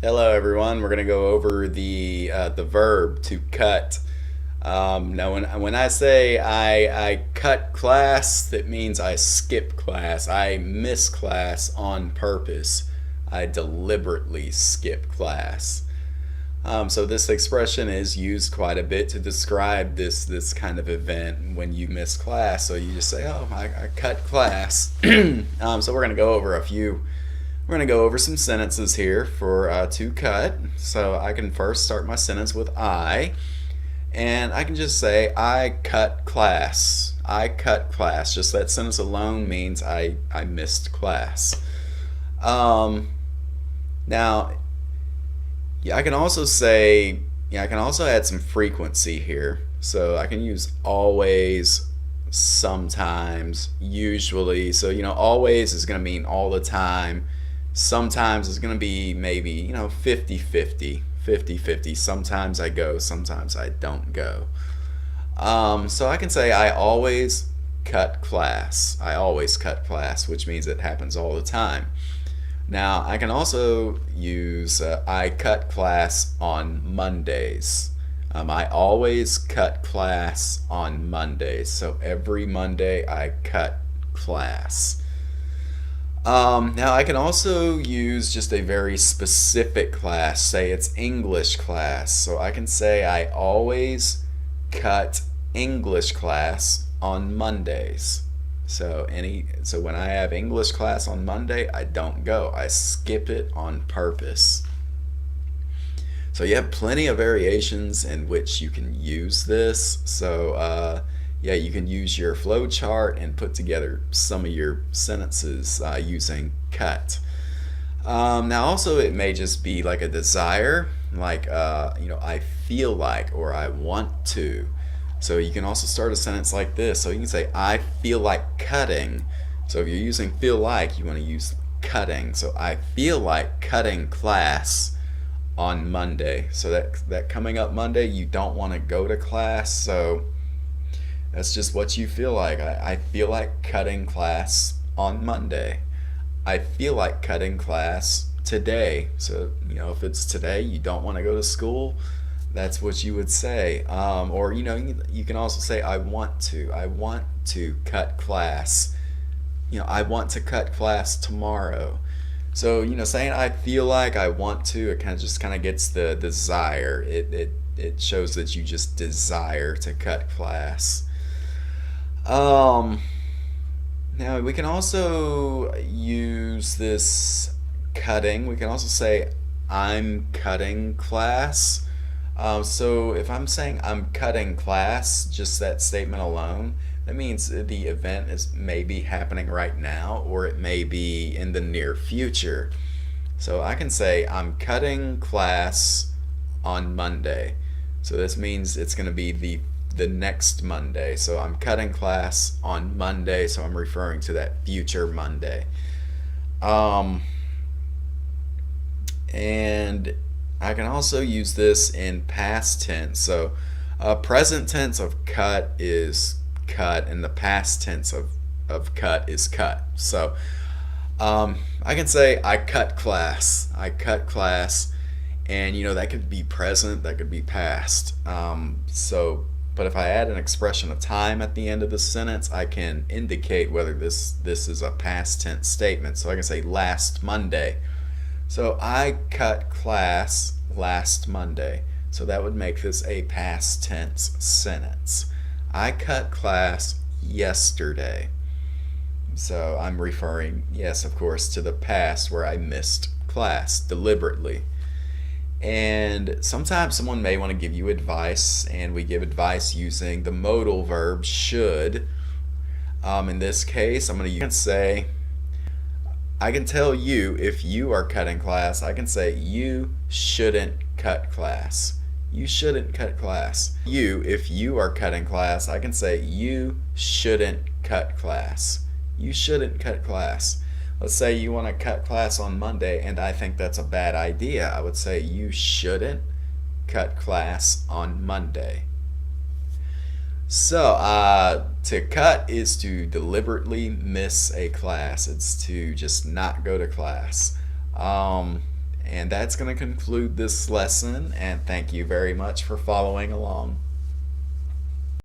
Hello, everyone. We're going to go over the verb to cut. Now, when I say I cut class, that means I skip class. I miss class on purpose. I deliberately skip class. So this expression is used quite a bit to describe this kind of event when you miss class. So you just say, "Oh, I cut class." So we're going to go over a few we're going to go over some sentences here for to cut. So I can first start my sentence with I, and I can just say, I cut class. I cut class. Just that sentence alone means I missed class. Um, Now, yeah, I can also say, yeah, I can also add some frequency here. So I can use always, sometimes, usually. So, always is going to mean all the time. Sometimes it's going to be maybe, 50-50, 50-50. Sometimes I go, sometimes I don't go. So I can say I always cut class. I always cut class, which means it happens all the time. Now, I can also use I cut class on Mondays. I always cut class on Mondays. So every Monday I cut class. Now, I can also use just a very specific class. Say it's English class. So I can say I always cut English class on Mondays. So when I have English class on Monday, I don't go. I skip it on purpose. So you have plenty of variations in which you can use this. So yeah, you can use your flow chart and put together some of your sentences using cut. Now also it may just be like a desire, like I feel like or I want to. So you can also start a sentence like this. So you can say, I feel like cutting. So if you're using feel like, you want to use cutting. So I feel like cutting class on Monday. So that coming up Monday, you don't want to go to class. So that's just what you feel like. I feel like cutting class on Monday. I feel like cutting class today. So, if it's today, you don't want to go to school, that's what you would say. Or you can also say I want to. I want to cut class. I want to cut class tomorrow. So saying I feel like I want to, it kind of gets the desire. It shows that you just desire to cut class. Um, Now we can also use this cutting. We can also say I'm cutting class. So if I'm saying I'm cutting class, just that statement alone, that means the event is maybe happening right now or it may be in the near future. So I can say I'm cutting class on Monday. So this means it's going to be the next Monday. So I'm cutting class on Monday, so I'm referring to that future Monday. Um, and I can also use this in past tense. So present tense of cut is cut, and the past tense of cut is cut. So I can say I cut class. I cut class, and that could be present, that could be past. But if I add an expression of time at the end of the sentence, I can indicate whether this is a past tense statement. So I can say last Monday. So I cut class last Monday. So that would make this a past tense sentence. I cut class yesterday. So I'm referring, yes, of course, to the past where I missed class deliberately. And sometimes someone may want to give you advice, and we give advice using the modal verb should. In this case, I'm going to say, I can tell you if you are cutting class, I can say you shouldn't cut class. You shouldn't cut class. If you are cutting class, I can say you shouldn't cut class. You shouldn't cut class. Let's say you want to cut class on Monday and I think that's a bad idea. I would say you shouldn't cut class on Monday. So, to cut is to deliberately miss a class. It's to just not go to class. And that's going to conclude this lesson, and thank you very much for following along.